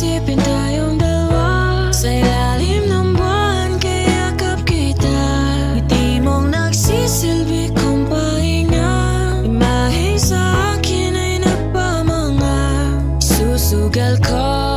Iisipin tayong dalawa sa ilalim ng buwan, kayakap kita. Ngiti mong nagsisilbi kong pahinga, imahe sa akin ay nagpamanga. Susugal ko